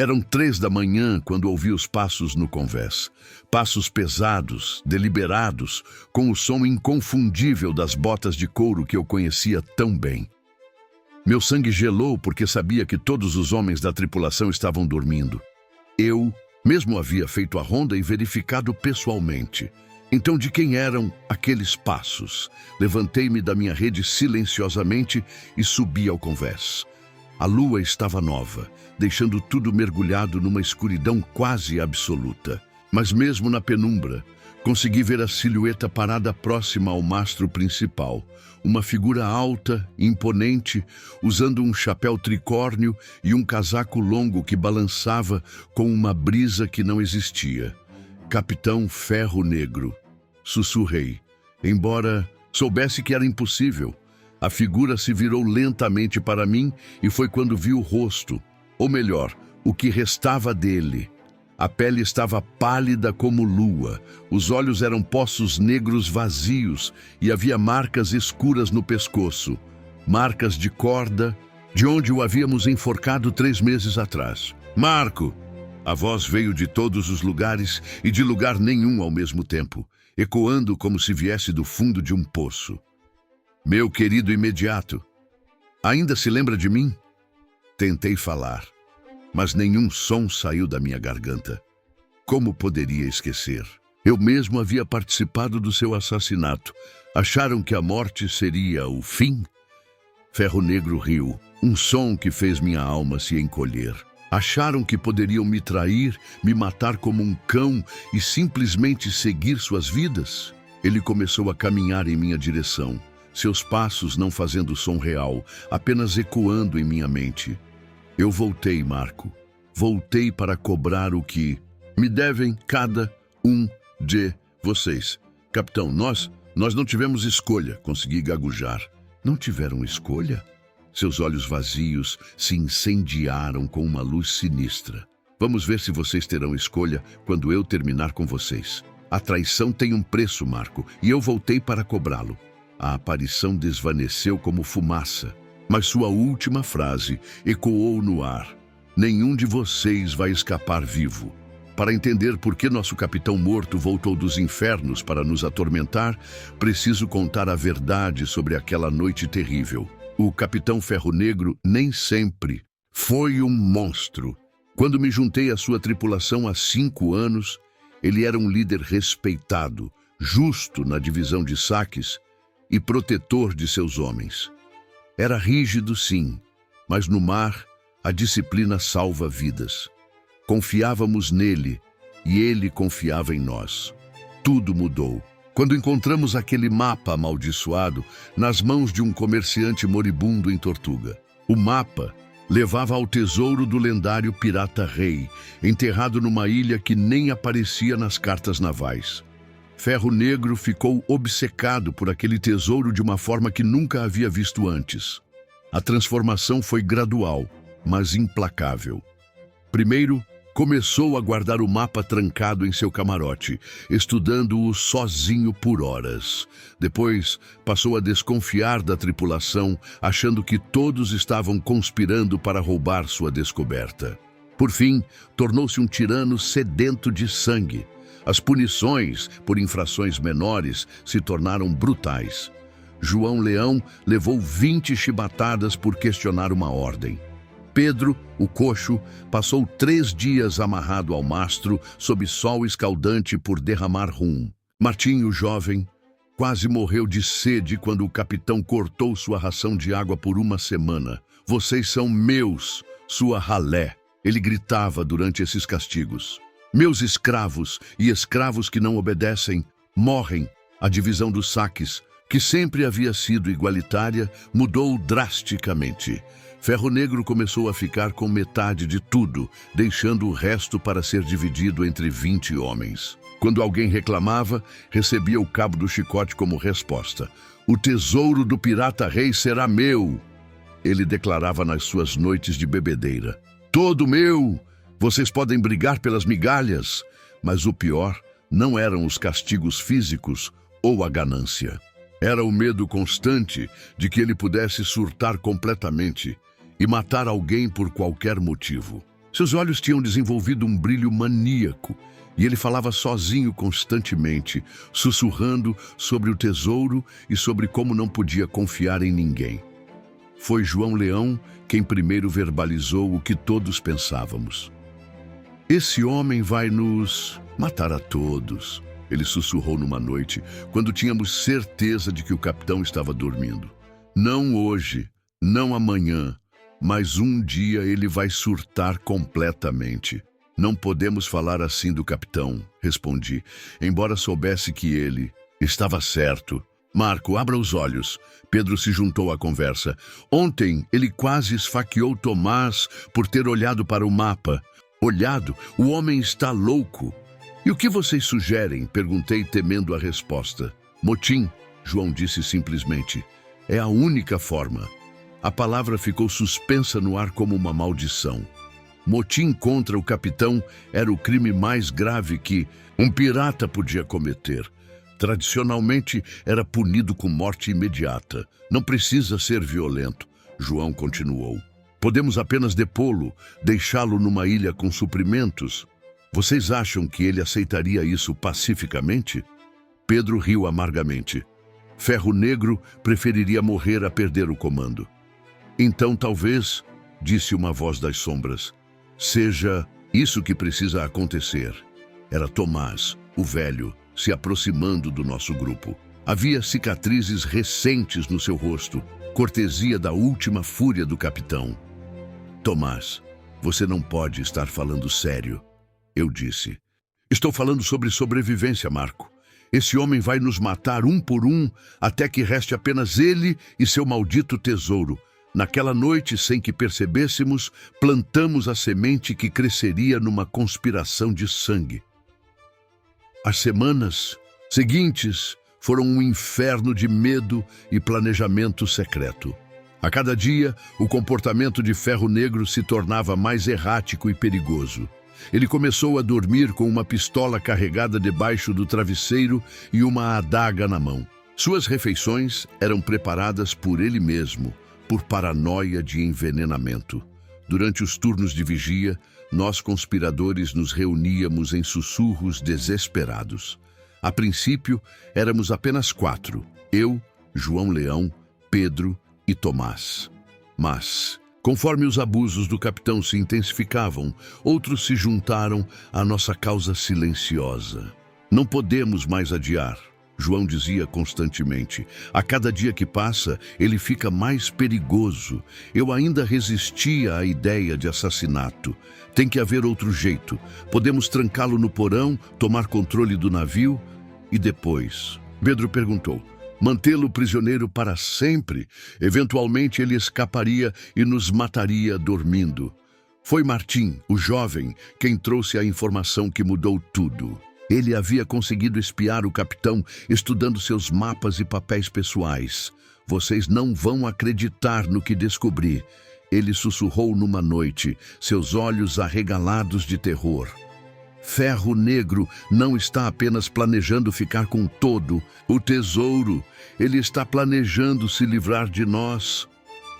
Eram 3 da manhã quando ouvi os passos no convés. Passos pesados, deliberados, com o som inconfundível das botas de couro que eu conhecia tão bem. Meu sangue gelou porque sabia que todos os homens da tripulação estavam dormindo. Eu mesmo havia feito a ronda e verificado pessoalmente. Então, de quem eram aqueles passos? Levantei-me da minha rede silenciosamente e subi ao convés. A lua estava nova, deixando tudo mergulhado numa escuridão quase absoluta. Mas mesmo na penumbra, consegui ver a silhueta parada próxima ao mastro principal. Uma figura alta, imponente, usando um chapéu tricórnio e um casaco longo que balançava com uma brisa que não existia. Capitão Ferro Negro. Sussurrei, embora soubesse que era impossível. A figura se virou lentamente para mim e foi quando vi o rosto, ou melhor, o que restava dele. A pele estava pálida como lua, os olhos eram poços negros vazios e havia marcas escuras no pescoço, marcas de corda, de onde o havíamos enforcado 3 meses atrás. Marco! A voz veio de todos os lugares e de lugar nenhum ao mesmo tempo, ecoando como se viesse do fundo de um poço. Meu querido imediato, ainda se lembra de mim? Tentei falar, mas nenhum som saiu da minha garganta. Como poderia esquecer? Eu mesmo havia participado do seu assassinato. Acharam que a morte seria o fim? Ferro Negro riu, um som que fez minha alma se encolher. Acharam que poderiam me trair, me matar como um cão e simplesmente seguir suas vidas? Ele começou a caminhar em minha direção, seus passos não fazendo som real, apenas ecoando em minha mente. Eu voltei, Marco. Voltei para cobrar o que me devem cada um de vocês. Capitão, nós não tivemos escolha, consegui gaguejar. Não tiveram escolha? Seus olhos vazios se incendiaram com uma luz sinistra. Vamos ver se vocês terão escolha quando eu terminar com vocês. A traição tem um preço, Marco, e eu voltei para cobrá-lo. A aparição desvaneceu como fumaça, mas sua última frase ecoou no ar. Nenhum de vocês vai escapar vivo. Para entender por que nosso capitão morto voltou dos infernos para nos atormentar, preciso contar a verdade sobre aquela noite terrível. O Capitão Ferro Negro nem sempre foi um monstro. Quando me juntei à sua tripulação há 5 anos, ele era um líder respeitado, justo na divisão de saques e protetor de seus homens. Era rígido, sim, mas no mar a disciplina salva vidas. Confiávamos nele e ele confiava em nós. Tudo mudou quando encontramos aquele mapa amaldiçoado nas mãos de um comerciante moribundo em Tortuga. O mapa levava ao tesouro do lendário pirata rei, enterrado numa ilha que nem aparecia nas cartas navais. Ferro Negro ficou obcecado por aquele tesouro de uma forma que nunca havia visto antes. A transformação foi gradual, mas implacável. Primeiro, começou a guardar o mapa trancado em seu camarote, estudando-o sozinho por horas. Depois, passou a desconfiar da tripulação, achando que todos estavam conspirando para roubar sua descoberta. Por fim, tornou-se um tirano sedento de sangue. As punições por infrações menores se tornaram brutais. João Leão levou 20 chibatadas por questionar uma ordem. Pedro, o coxo, passou 3 dias amarrado ao mastro sob sol escaldante por derramar rum. Martim, o jovem, quase morreu de sede quando o capitão cortou sua ração de água por 1 semana. Vocês são meus, sua ralé, ele gritava durante esses castigos. Meus escravos e escravos que não obedecem morrem. A divisão dos saques, que sempre havia sido igualitária, mudou drasticamente. Ferro Negro começou a ficar com metade de tudo, deixando o resto para ser dividido entre 20 homens. Quando alguém reclamava, recebia o cabo do chicote como resposta. O tesouro do pirata rei será meu, ele declarava nas suas noites de bebedeira. Todo meu! Vocês podem brigar pelas migalhas, mas o pior não eram os castigos físicos ou a ganância. Era o medo constante de que ele pudesse surtar completamente e matar alguém por qualquer motivo. Seus olhos tinham desenvolvido um brilho maníaco e ele falava sozinho constantemente, sussurrando sobre o tesouro e sobre como não podia confiar em ninguém. Foi João Leão quem primeiro verbalizou o que todos pensávamos. Esse homem vai nos matar a todos, ele sussurrou numa noite, quando tínhamos certeza de que o capitão estava dormindo. Não hoje, não amanhã, mas um dia ele vai surtar completamente. Não podemos falar assim do capitão, respondi, embora soubesse que ele estava certo. Marco, abra os olhos. Pedro se juntou à conversa. Ontem ele quase esfaqueou Tomás por ter olhado para o mapa. Olhado? O homem está louco. E o que vocês sugerem? Perguntei, temendo a resposta. Motim, João disse simplesmente. É a única forma. A palavra ficou suspensa no ar como uma maldição. Motim contra o capitão era o crime mais grave que um pirata podia cometer. Tradicionalmente, era punido com morte imediata. Não precisa ser violento, João continuou. Podemos apenas depô-lo, deixá-lo numa ilha com suprimentos. Vocês acham que ele aceitaria isso pacificamente? Pedro riu amargamente. Ferro Negro preferiria morrer a perder o comando. Então talvez, disse uma voz das sombras, seja isso que precisa acontecer. Era Tomás, o velho, se aproximando do nosso grupo. Havia cicatrizes recentes no seu rosto, cortesia da última fúria do capitão. Tomás, você não pode estar falando sério, eu disse. Estou falando sobre sobrevivência, Marco. Esse homem vai nos matar um por um até que reste apenas ele e seu maldito tesouro. Naquela noite, sem que percebêssemos, plantamos a semente que cresceria numa conspiração de sangue. As semanas seguintes foram um inferno de medo e planejamento secreto. A cada dia, o comportamento de Ferro Negro se tornava mais errático e perigoso. Ele começou a dormir com uma pistola carregada debaixo do travesseiro e uma adaga na mão. Suas refeições eram preparadas por ele mesmo, por paranoia de envenenamento. Durante os turnos de vigia, nós conspiradores nos reuníamos em sussurros desesperados. A princípio, éramos apenas 4, eu, João Leão, Pedro e Tomás. Mas, conforme os abusos do capitão se intensificavam, outros se juntaram à nossa causa silenciosa. Não podemos mais adiar, João dizia constantemente. A cada dia que passa, ele fica mais perigoso. Eu ainda resistia à ideia de assassinato. Tem que haver outro jeito. Podemos trancá-lo no porão, tomar controle do navio e depois... Pedro perguntou. Mantê-lo prisioneiro para sempre? Eventualmente ele escaparia e nos mataria dormindo. Foi Martim, o jovem, quem trouxe a informação que mudou tudo. Ele havia conseguido espiar o capitão, estudando seus mapas e papéis pessoais. Vocês não vão acreditar no que descobri. Ele sussurrou numa noite, seus olhos arregalados de terror. Ferro Negro não está apenas planejando ficar com todo o tesouro. Ele está planejando se livrar de nós.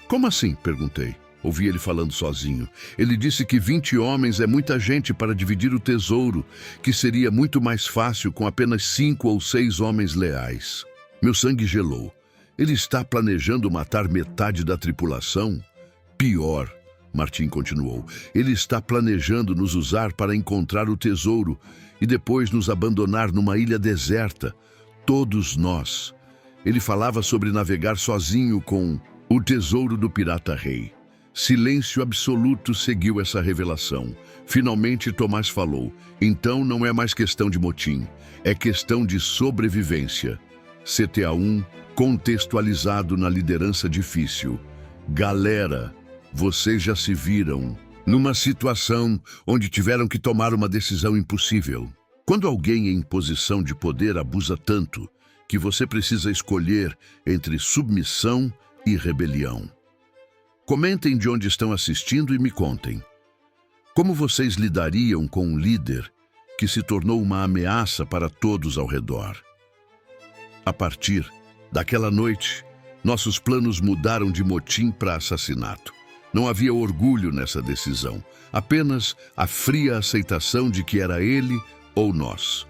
Como assim? Perguntei. Ouvi ele falando sozinho. Ele disse que 20 homens é muita gente para dividir o tesouro, que seria muito mais fácil com apenas 5 ou 6 homens leais. Meu sangue gelou. Ele está planejando matar metade da tripulação? Pior, Martim continuou. Ele está planejando nos usar para encontrar o tesouro e depois nos abandonar numa ilha deserta. Todos nós. Ele falava sobre navegar sozinho com o tesouro do pirata rei. Silêncio absoluto seguiu essa revelação. Finalmente Tomás falou. Então não é mais questão de motim, é questão de sobrevivência. CTA-1, contextualizado na liderança difícil. Galera, vocês já se viram numa situação onde tiveram que tomar uma decisão impossível. Quando alguém em posição de poder abusa tanto que você precisa escolher entre submissão e rebelião. Comentem de onde estão assistindo e me contem. Como vocês lidariam com um líder que se tornou uma ameaça para todos ao redor? A partir daquela noite, nossos planos mudaram de motim para assassinato. Não havia orgulho nessa decisão, apenas a fria aceitação de que era ele ou nós.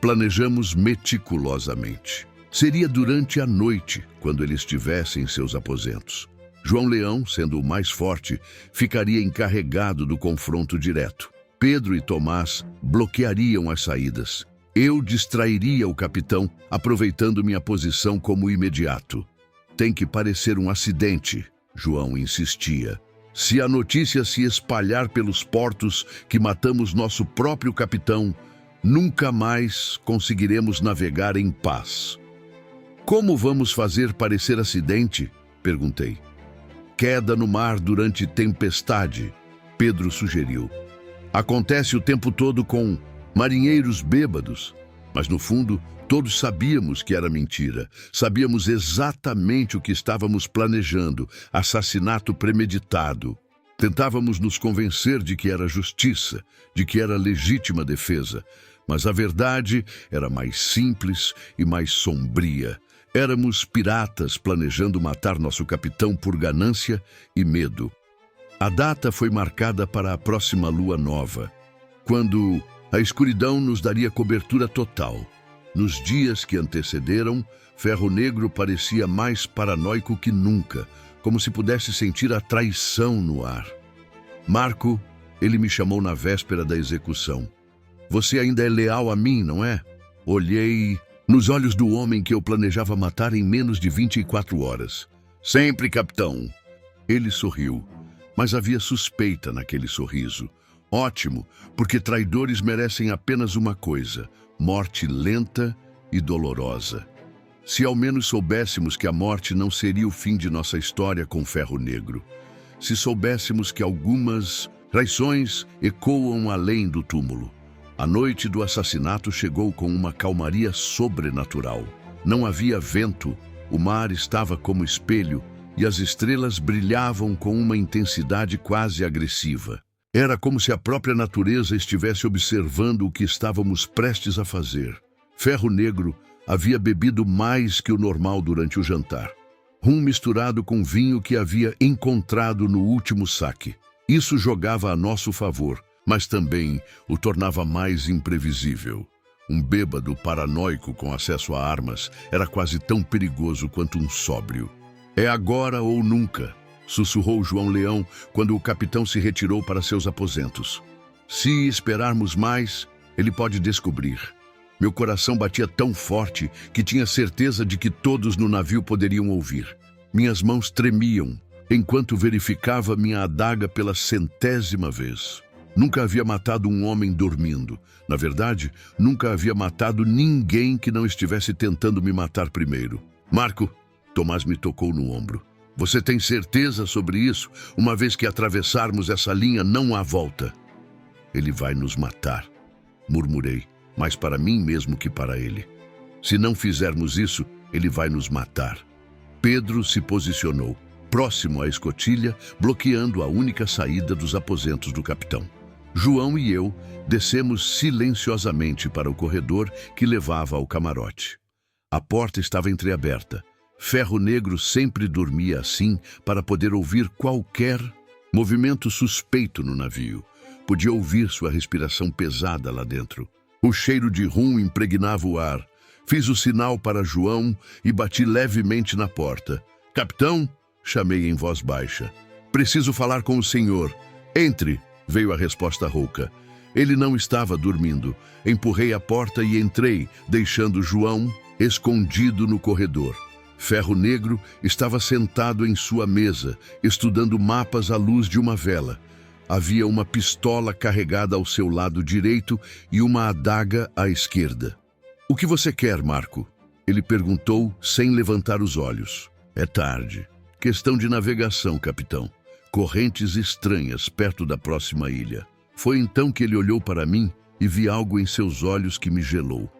Planejamos meticulosamente. Seria durante a noite, quando ele estivesse em seus aposentos. João Leão, sendo o mais forte, ficaria encarregado do confronto direto. Pedro e Tomás bloqueariam as saídas. Eu distrairia o capitão, aproveitando minha posição como imediato. Tem que parecer um acidente, João insistia. Se a notícia se espalhar pelos portos que matamos nosso próprio capitão, nunca mais conseguiremos navegar em paz. Como vamos fazer parecer acidente? Perguntei. Queda no mar durante tempestade, Pedro sugeriu. Acontece o tempo todo com marinheiros bêbados, mas no fundo todos sabíamos que era mentira. Sabíamos exatamente o que estávamos planejando, assassinato premeditado. Tentávamos nos convencer de que era justiça, de que era legítima defesa, mas a verdade era mais simples e mais sombria. Éramos piratas planejando matar nosso capitão por ganância e medo. A data foi marcada para a próxima lua nova, quando a escuridão nos daria cobertura total. Nos dias que antecederam, Ferro Negro parecia mais paranoico que nunca, como se pudesse sentir a traição no ar. Marco, ele me chamou na véspera da execução. Você ainda é leal a mim, não é? Olhei nos olhos do homem que eu planejava matar em menos de 24 horas. Sempre, capitão. Ele sorriu, mas havia suspeita naquele sorriso. Ótimo, porque traidores merecem apenas uma coisa: morte lenta e dolorosa. Se ao menos soubéssemos que a morte não seria o fim de nossa história com Ferro Negro. Se soubéssemos que algumas traições ecoam além do túmulo. A noite do assassinato chegou com uma calmaria sobrenatural. Não havia vento, o mar estava como espelho e as estrelas brilhavam com uma intensidade quase agressiva. Era como se a própria natureza estivesse observando o que estávamos prestes a fazer. Ferro Negro havia bebido mais que o normal durante o jantar. Rum misturado com vinho que havia encontrado no último saque. Isso jogava a nosso favor, mas também o tornava mais imprevisível. Um bêbado paranoico com acesso a armas era quase tão perigoso quanto um sóbrio. É agora ou nunca, sussurrou João Leão quando o capitão se retirou para seus aposentos. Se esperarmos mais, ele pode descobrir. Meu coração batia tão forte que tinha certeza de que todos no navio poderiam ouvir. Minhas mãos tremiam enquanto verificava minha adaga pela 100ª vez. Nunca havia matado um homem dormindo. Na verdade, nunca havia matado ninguém que não estivesse tentando me matar primeiro. Marco, Tomás me tocou no ombro. Você tem certeza sobre isso? Uma vez que atravessarmos essa linha, não há volta. Ele vai nos matar, murmurei, mais para mim mesmo que para ele. Se não fizermos isso, ele vai nos matar. Pedro se posicionou, próximo à escotilha, bloqueando a única saída dos aposentos do capitão. João e eu descemos silenciosamente para o corredor que levava ao camarote. A porta estava entreaberta. Ferro Negro sempre dormia assim para poder ouvir qualquer movimento suspeito no navio. Podia ouvir sua respiração pesada lá dentro. O cheiro de rum impregnava o ar. Fiz o sinal para João e bati levemente na porta. Capitão, chamei em voz baixa. Preciso falar com o senhor. Entre, veio a resposta rouca. Ele não estava dormindo. Empurrei a porta e entrei, deixando João escondido no corredor. Ferro Negro estava sentado em sua mesa, estudando mapas à luz de uma vela. Havia uma pistola carregada ao seu lado direito e uma adaga à esquerda. O que você quer, Marco? Ele perguntou sem levantar os olhos. É tarde. Questão de navegação, capitão. Correntes estranhas perto da próxima ilha. Foi então que ele olhou para mim e vi algo em seus olhos que me gelou.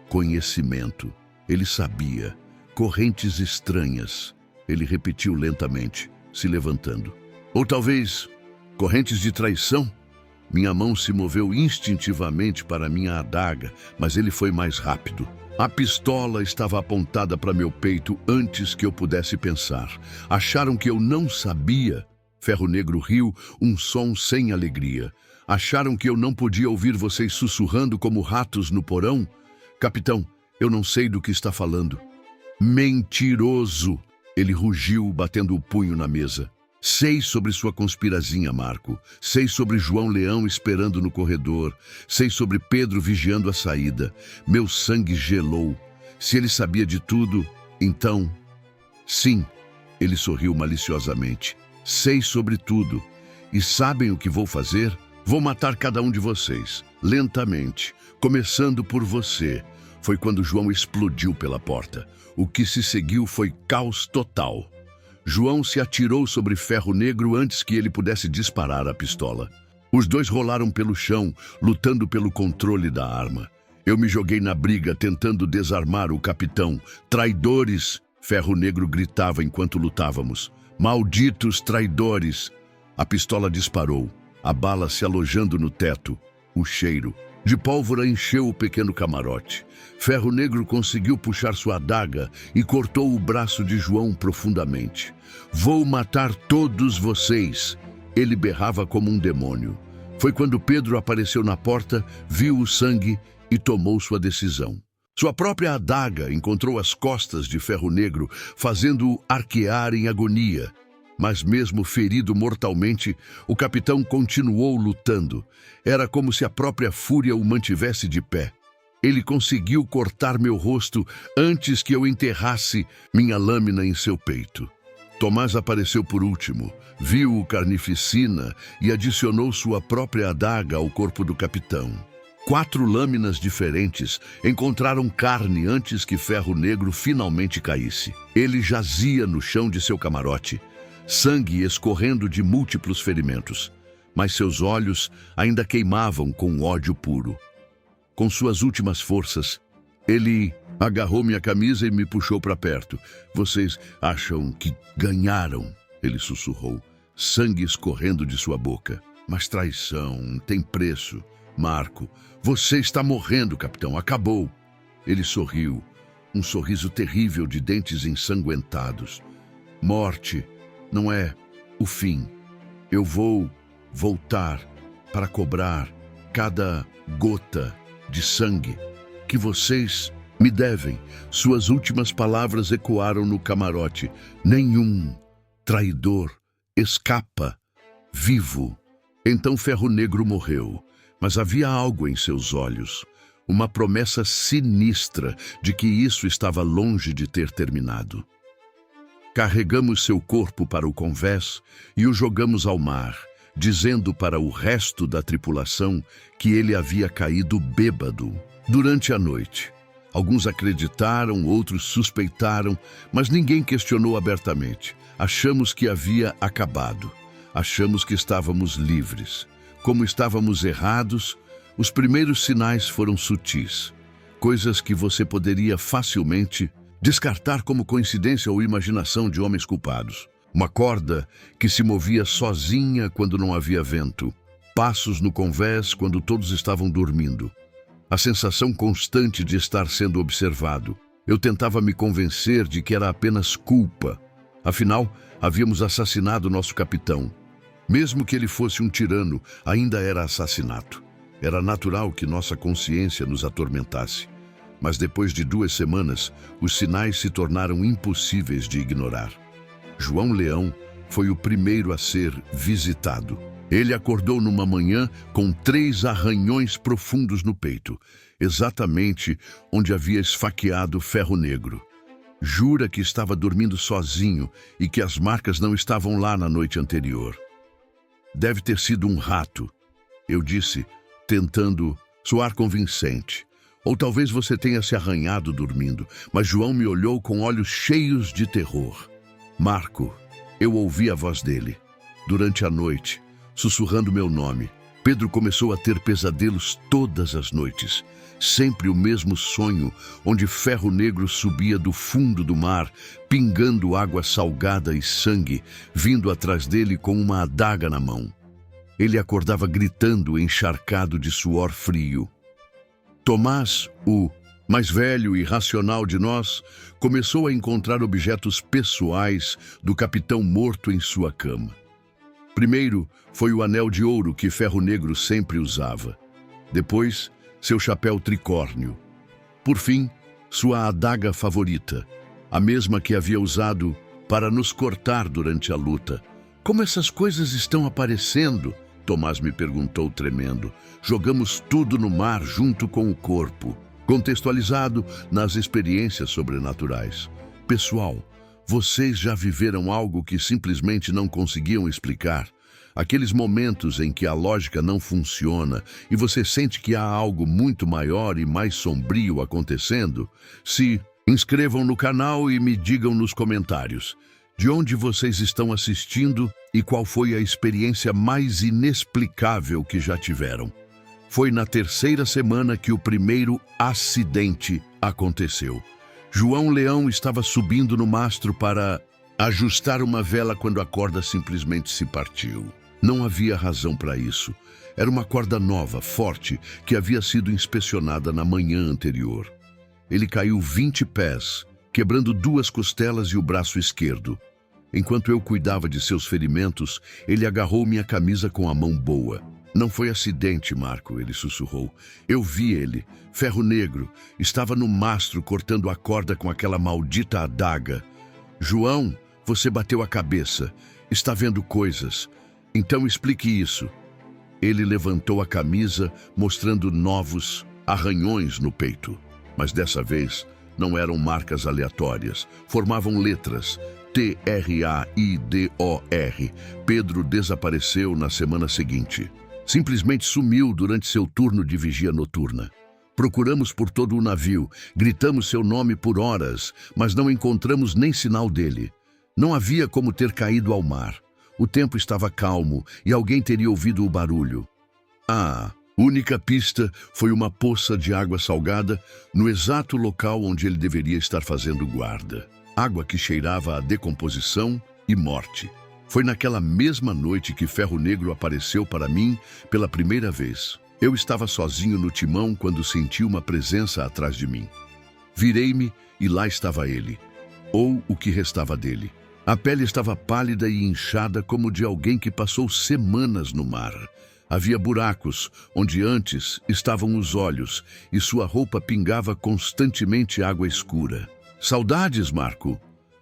Conhecimento. Ele sabia. Correntes estranhas. Ele repetiu lentamente, se levantando. Ou talvez correntes de traição? Minha mão se moveu instintivamente para minha adaga, mas ele foi mais rápido. A pistola estava apontada para meu peito antes que eu pudesse pensar. Acharam que eu não sabia? Ferro Negro riu, um som sem alegria. Acharam que eu não podia ouvir vocês sussurrando como ratos no porão? Capitão, eu não sei do que está falando. Mentiroso! Ele rugiu, batendo o punho na mesa. Sei sobre sua conspirazinha, Marco. Sei sobre João Leão esperando no corredor. Sei sobre Pedro vigiando a saída. Meu sangue gelou. Se ele sabia de tudo, então... Sim, ele sorriu maliciosamente. Sei sobre tudo. E sabem o que vou fazer? Vou matar cada um de vocês, lentamente, começando por você. Foi quando João explodiu pela porta. O que se seguiu foi caos total. João se atirou sobre Ferro Negro antes que ele pudesse disparar a pistola. Os dois rolaram pelo chão, lutando pelo controle da arma. Eu me joguei na briga, tentando desarmar o capitão. Traidores! Ferro Negro gritava enquanto lutávamos. Malditos traidores! A pistola disparou, a bala se alojando no teto. O cheiro de pólvora encheu o pequeno camarote. Ferro Negro conseguiu puxar sua adaga e cortou o braço de João profundamente. Vou matar todos vocês! Ele berrava como um demônio. Foi quando Pedro apareceu na porta, viu o sangue e tomou sua decisão. Sua própria adaga encontrou as costas de Ferro Negro, fazendo-o arquear em agonia. Mas mesmo ferido mortalmente, o capitão continuou lutando. Era como se a própria fúria o mantivesse de pé. Ele conseguiu cortar meu rosto antes que eu enterrasse minha lâmina em seu peito. Tomás apareceu por último, viu o carnificina e adicionou sua própria adaga ao corpo do capitão. 4 lâminas diferentes encontraram carne antes que Ferro Negro finalmente caísse. Ele jazia no chão de seu camarote, sangue escorrendo de múltiplos ferimentos, mas seus olhos ainda queimavam com ódio puro. Com suas últimas forças, ele agarrou minha camisa e me puxou para perto. Vocês acham que ganharam? Ele sussurrou, sangue escorrendo de sua boca. Mas traição tem preço. Marco, você está morrendo, capitão. Acabou. Ele sorriu, um sorriso terrível de dentes ensanguentados. Morte não é o fim. Eu vou voltar para cobrar cada gota de sangue que vocês me devem. Suas últimas palavras ecoaram no camarote. Nenhum traidor escapa vivo. Então Ferro Negro morreu, mas havia algo em seus olhos, uma promessa sinistra de que isso estava longe de ter terminado. Carregamos seu corpo para o convés e o jogamos ao mar, dizendo para o resto da tripulação que ele havia caído bêbado durante a noite. Alguns acreditaram, outros suspeitaram, mas ninguém questionou abertamente. Achamos que havia acabado. Achamos que estávamos livres. Como estávamos errados, os primeiros sinais foram sutis. Coisas que você poderia facilmente descartar como coincidência ou imaginação de homens culpados. Uma corda que se movia sozinha quando não havia vento. Passos no convés quando todos estavam dormindo. A sensação constante de estar sendo observado. Eu tentava me convencer de que era apenas culpa. Afinal, havíamos assassinado nosso capitão. Mesmo que ele fosse um tirano, ainda era assassinato. Era natural que nossa consciência nos atormentasse. Mas depois de 2 semanas, os sinais se tornaram impossíveis de ignorar. João Leão foi o primeiro a ser visitado. Ele acordou numa manhã com 3 arranhões profundos no peito, exatamente onde havia esfaqueado Ferro Negro. Jura que estava dormindo sozinho e que as marcas não estavam lá na noite anterior. Deve ter sido um rato, eu disse, tentando soar convincente. Ou talvez você tenha se arranhado dormindo, mas João me olhou com olhos cheios de terror. Marco, eu ouvi a voz dele. Durante a noite, sussurrando meu nome, Pedro começou a ter pesadelos todas as noites. Sempre o mesmo sonho, onde Ferro Negro subia do fundo do mar, pingando água salgada e sangue, vindo atrás dele com uma adaga na mão. Ele acordava gritando, encharcado de suor frio. Tomás, o mais velho e racional de nós, começou a encontrar objetos pessoais do capitão morto em sua cama. Primeiro, foi o anel de ouro que Ferro Negro sempre usava. Depois, seu chapéu tricórnio. Por fim, sua adaga favorita, a mesma que havia usado para nos cortar durante a luta. Como essas coisas estão aparecendo? Tomás me perguntou tremendo. Jogamos tudo no mar junto com o corpo, contextualizado nas experiências sobrenaturais. Pessoal, vocês já viveram algo que simplesmente não conseguiam explicar? Aqueles momentos em que a lógica não funciona e você sente que há algo muito maior e mais sombrio acontecendo? Se inscrevam no canal e me digam nos comentários de onde vocês estão assistindo e qual foi a experiência mais inexplicável que já tiveram. Foi na terceira semana que o primeiro acidente aconteceu. João Leão estava subindo no mastro para ajustar uma vela quando a corda simplesmente se partiu. Não havia razão para isso. Era uma corda nova, forte, que havia sido inspecionada na manhã anterior. Ele caiu 20 pés, quebrando 2 costelas e o braço esquerdo. Enquanto eu cuidava de seus ferimentos, ele agarrou minha camisa com a mão boa. Não foi acidente, Marco, ele sussurrou. Eu vi ele. Ferro Negro estava no mastro cortando a corda com aquela maldita adaga. João, você bateu a cabeça. Está vendo coisas. Então explique isso. Ele levantou a camisa, mostrando novos arranhões no peito. Mas dessa vez, não eram marcas aleatórias. Formavam letras. T-R-A-I-D-O-R. Pedro desapareceu na semana seguinte. Simplesmente sumiu durante seu turno de vigia noturna. Procuramos por todo o navio, gritamos seu nome por horas, mas não encontramos nem sinal dele. Não havia como ter caído ao mar. O tempo estava calmo e alguém teria ouvido o barulho. A única pista foi uma poça de água salgada no exato local onde ele deveria estar fazendo guarda. Água que cheirava a decomposição e morte. Foi naquela mesma noite que Ferro Negro apareceu para mim pela primeira vez. Eu estava sozinho no timão quando senti uma presença atrás de mim. Virei-me e lá estava ele, ou o que restava dele. A pele estava pálida e inchada como de alguém que passou semanas no mar. Havia buracos onde antes estavam os olhos e sua roupa pingava constantemente água escura. Saudades, Marco.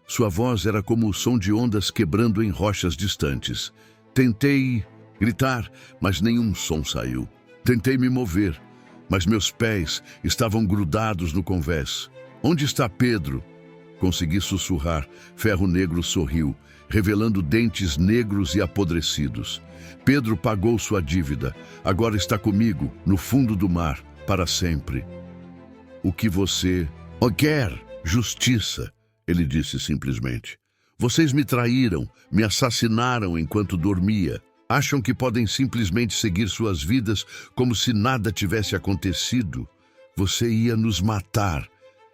Sua voz era como o som de ondas quebrando em rochas distantes. Tentei gritar, mas nenhum som saiu. Tentei me mover, mas meus pés estavam grudados no convés. Onde está Pedro? Consegui sussurrar. Ferro Negro sorriu, revelando dentes negros e apodrecidos. Pedro pagou sua dívida. Agora está comigo, no fundo do mar, para sempre. O que você quer? Justiça, ele disse simplesmente. Vocês me traíram, me assassinaram enquanto dormia. Acham que podem simplesmente seguir suas vidas como se nada tivesse acontecido? Você ia nos matar.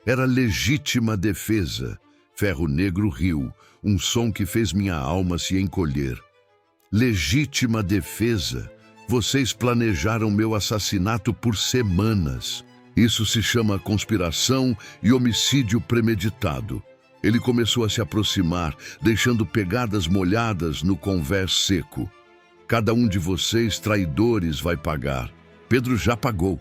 Era legítima defesa. Ferro Negro riu, um som que fez minha alma se encolher. Legítima defesa? Vocês planejaram meu assassinato por semanas. Isso se chama conspiração e homicídio premeditado. Ele começou a se aproximar, deixando pegadas molhadas no convés seco. Cada um de vocês, traidores, vai pagar. Pedro já pagou.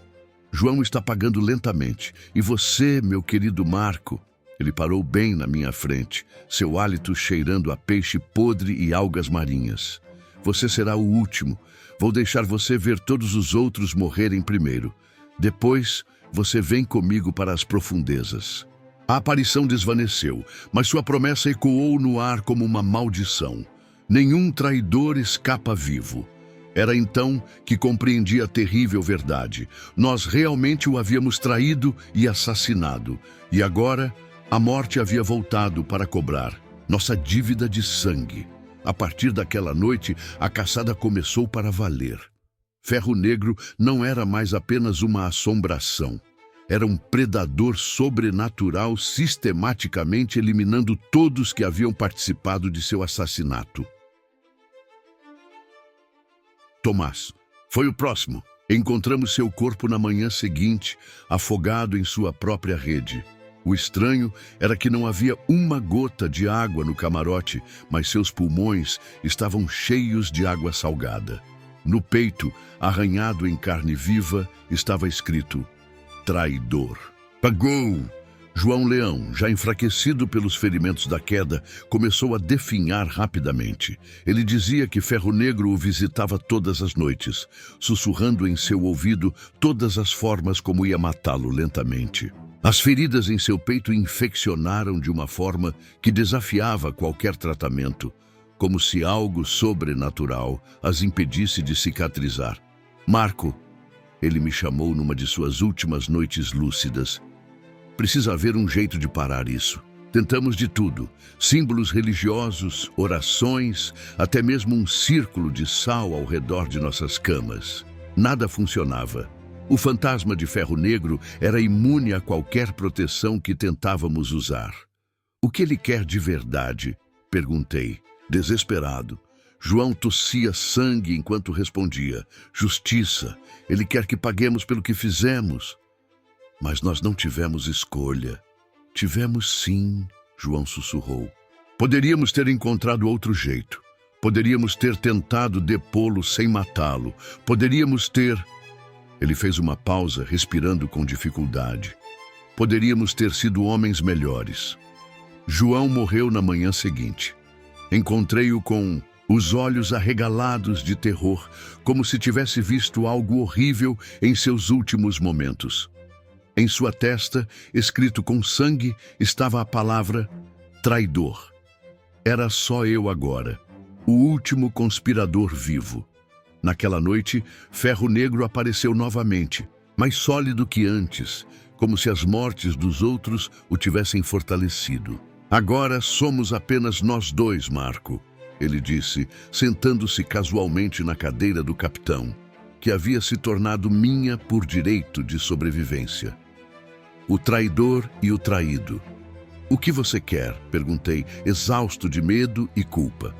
João está pagando lentamente. E você, meu querido Marco? Ele parou bem na minha frente, seu hálito cheirando a peixe podre e algas marinhas. Você será o último. Vou deixar você ver todos os outros morrerem primeiro. Depois, você vem comigo para as profundezas. A aparição desvaneceu, mas sua promessa ecoou no ar como uma maldição. Nenhum traidor escapa vivo. Era então que compreendi a terrível verdade. Nós realmente o havíamos traído e assassinado. E agora, a morte havia voltado para cobrar nossa dívida de sangue. A partir daquela noite, a caçada começou para valer. Ferro Negro não era mais apenas uma assombração. Era um predador sobrenatural sistematicamente eliminando todos que haviam participado de seu assassinato. Tomás foi o próximo. Encontramos seu corpo na manhã seguinte, afogado em sua própria rede. O estranho era que não havia uma gota de água no camarote, mas seus pulmões estavam cheios de água salgada. No peito, arranhado em carne viva, estava escrito: traidor. Pagou! João Leão, já enfraquecido pelos ferimentos da queda, começou a definhar rapidamente. Ele dizia que Ferro Negro o visitava todas as noites, sussurrando em seu ouvido todas as formas como ia matá-lo lentamente. As feridas em seu peito infeccionaram de uma forma que desafiava qualquer tratamento, como se algo sobrenatural as impedisse de cicatrizar. Marco, ele me chamou numa de suas últimas noites lúcidas. Precisa haver um jeito de parar isso. Tentamos de tudo: símbolos religiosos, orações, até mesmo um círculo de sal ao redor de nossas camas. Nada funcionava. O fantasma de Ferro Negro era imune a qualquer proteção que tentávamos usar. O que ele quer de verdade? Perguntei, desesperado. João tossia sangue enquanto respondia: justiça. Ele quer que paguemos pelo que fizemos. Mas nós não tivemos escolha. Tivemos sim, João sussurrou. Poderíamos ter encontrado outro jeito. Poderíamos ter tentado depô-lo sem matá-lo. Poderíamos ter... Ele fez uma pausa, respirando com dificuldade. Poderíamos ter sido homens melhores. João morreu na manhã seguinte. Encontrei-o com os olhos arregalados de terror, como se tivesse visto algo horrível em seus últimos momentos. Em sua testa, escrito com sangue, estava a palavra traidor. Era só eu agora, o último conspirador vivo. Naquela noite, Ferro Negro apareceu novamente, mais sólido que antes, como se as mortes dos outros o tivessem fortalecido. Agora somos apenas nós dois, Marco, ele disse, sentando-se casualmente na cadeira do capitão, que havia se tornado minha por direito de sobrevivência. O traidor e o traído. O que você quer? Perguntei, exausto de medo e culpa.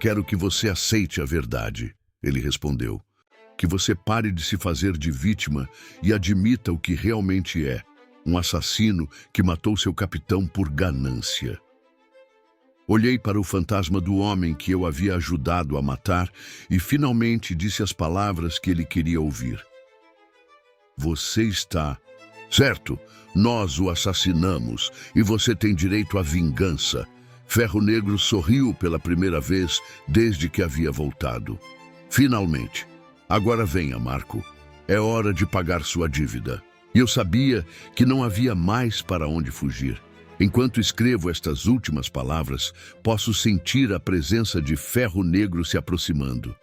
Quero que você aceite a verdade, ele respondeu. Que você pare de se fazer de vítima e admita o que realmente é, um assassino que matou seu capitão por ganância. Olhei para o fantasma do homem que eu havia ajudado a matar e finalmente disse as palavras que ele queria ouvir. Você está... Certo, nós o assassinamos e você tem direito à vingança. Ferro Negro sorriu pela primeira vez desde que havia voltado. Finalmente. Agora venha, Marco. É hora de pagar sua dívida. E eu sabia que não havia mais para onde fugir. Enquanto escrevo estas últimas palavras, posso sentir a presença de Ferro Negro se aproximando.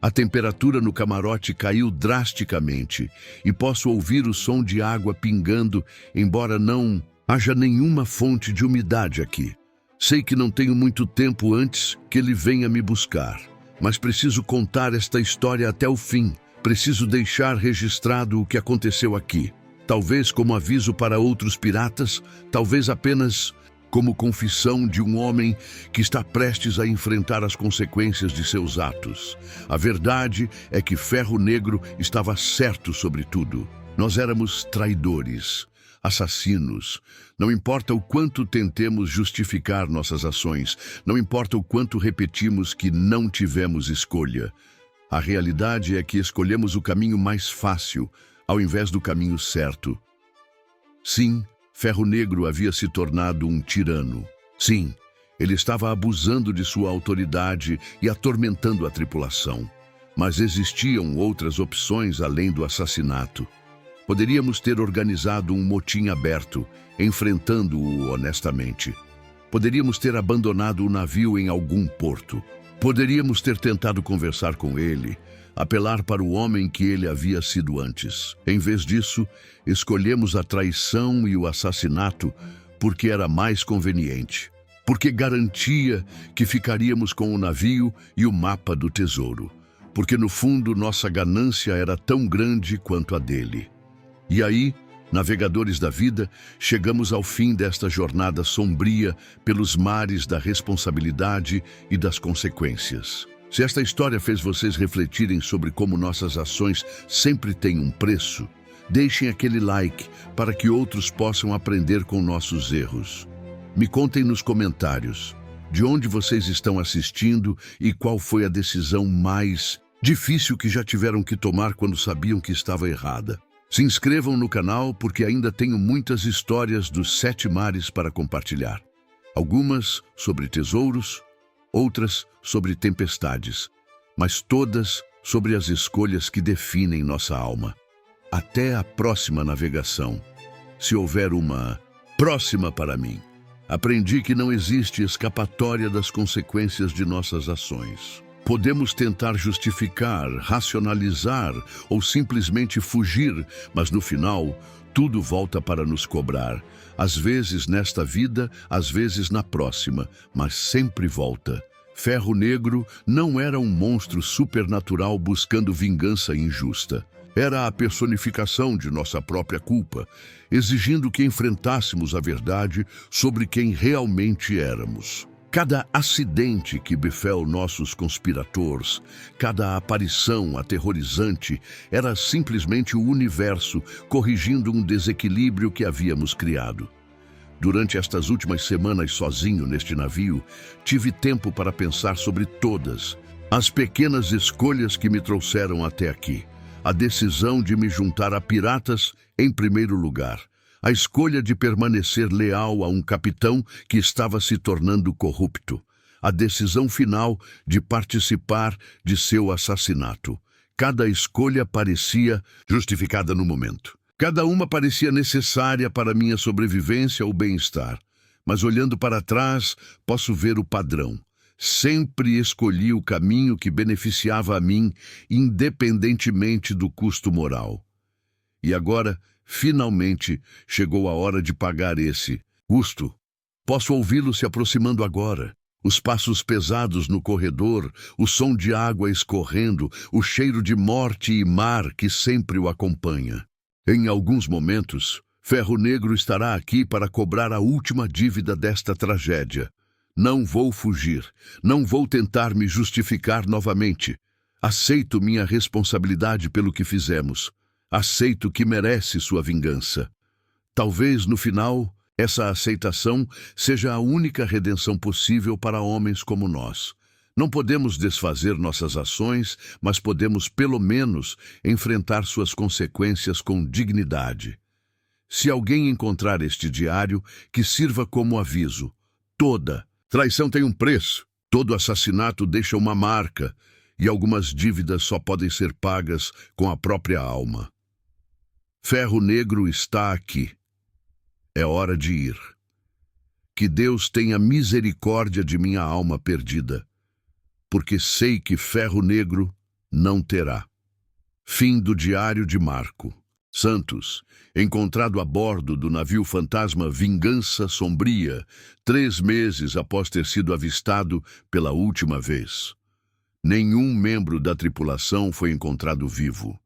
A temperatura no camarote caiu drasticamente e posso ouvir o som de água pingando, embora não haja nenhuma fonte de umidade aqui. Sei que não tenho muito tempo antes que ele venha me buscar, mas preciso contar esta história até o fim. Preciso deixar registrado o que aconteceu aqui. Talvez como aviso para outros piratas, talvez apenas como confissão de um homem que está prestes a enfrentar as consequências de seus atos. A verdade é que Ferro Negro estava certo sobre tudo. Nós éramos traidores, assassinos. Não importa o quanto tentemos justificar nossas ações, não importa o quanto repetimos que não tivemos escolha. A realidade é que escolhemos o caminho mais fácil, ao invés do caminho certo. Sim, Ferro Negro havia se tornado um tirano. Sim, ele estava abusando de sua autoridade e atormentando a tripulação. Mas existiam outras opções além do assassinato. Poderíamos ter organizado um motim aberto, enfrentando-o honestamente. Poderíamos ter abandonado o navio em algum porto. Poderíamos ter tentado conversar com ele, apelar para o homem que ele havia sido antes. Em vez disso, escolhemos a traição e o assassinato porque era mais conveniente, porque garantia que ficaríamos com o navio e o mapa do tesouro, porque no fundo nossa ganância era tão grande quanto a dele. E aí, navegadores da vida, chegamos ao fim desta jornada sombria pelos mares da responsabilidade e das consequências. Se esta história fez vocês refletirem sobre como nossas ações sempre têm um preço, Deixem aquele like para que outros possam aprender com nossos erros. Me contem nos comentários de onde vocês estão assistindo e qual foi a decisão mais difícil que já tiveram que tomar quando sabiam que estava errada. Se inscrevam no canal porque ainda tenho muitas histórias dos 7 mares para compartilhar. Algumas sobre tesouros, outras sobre tempestades, mas todas sobre as escolhas que definem nossa alma. Até a próxima navegação, se houver uma próxima para mim. Aprendi que não existe escapatória das consequências de nossas ações. Podemos tentar justificar, racionalizar ou simplesmente fugir, mas no final, tudo volta para nos cobrar. Às vezes nesta vida, às vezes na próxima, mas sempre volta. Ferro Negro não era um monstro supernatural buscando vingança injusta. Era a personificação de nossa própria culpa, exigindo que enfrentássemos a verdade sobre quem realmente éramos. Cada acidente que befel nossos conspiradores, cada aparição aterrorizante, era simplesmente o universo corrigindo um desequilíbrio que havíamos criado. Durante estas últimas semanas sozinho neste navio, tive tempo para pensar sobre todas as pequenas escolhas que me trouxeram até aqui. A decisão de me juntar a piratas em primeiro lugar. A escolha de permanecer leal a um capitão que estava se tornando corrupto. A decisão final de participar de seu assassinato. Cada escolha parecia justificada no momento. Cada uma parecia necessária para minha sobrevivência ou bem-estar. Mas olhando para trás, posso ver o padrão. Sempre escolhi o caminho que beneficiava a mim, independentemente do custo moral. E agora, finalmente, chegou a hora de pagar esse custo. Posso ouvi-lo se aproximando agora. Os passos pesados no corredor, o som de água escorrendo, o cheiro de morte e mar que sempre o acompanha. Em alguns momentos, Ferro Negro estará aqui para cobrar a última dívida desta tragédia. Não vou fugir, não vou tentar me justificar novamente. Aceito minha responsabilidade pelo que fizemos. Aceito que merece sua vingança. Talvez, no final, essa aceitação seja a única redenção possível para homens como nós. Não podemos desfazer nossas ações, mas podemos, pelo menos, enfrentar suas consequências com dignidade. Se alguém encontrar este diário, que sirva como aviso. Toda traição tem um preço, todo assassinato deixa uma marca, e algumas dívidas só podem ser pagas com a própria alma. Ferro Negro está aqui. É hora de ir. Que Deus tenha misericórdia de minha alma perdida, porque sei que Ferro Negro não terá. Fim do Diário de Marco Santos, encontrado a bordo do navio fantasma Vingança Sombria, 3 meses após ter sido avistado pela última vez. Nenhum membro da tripulação foi encontrado vivo.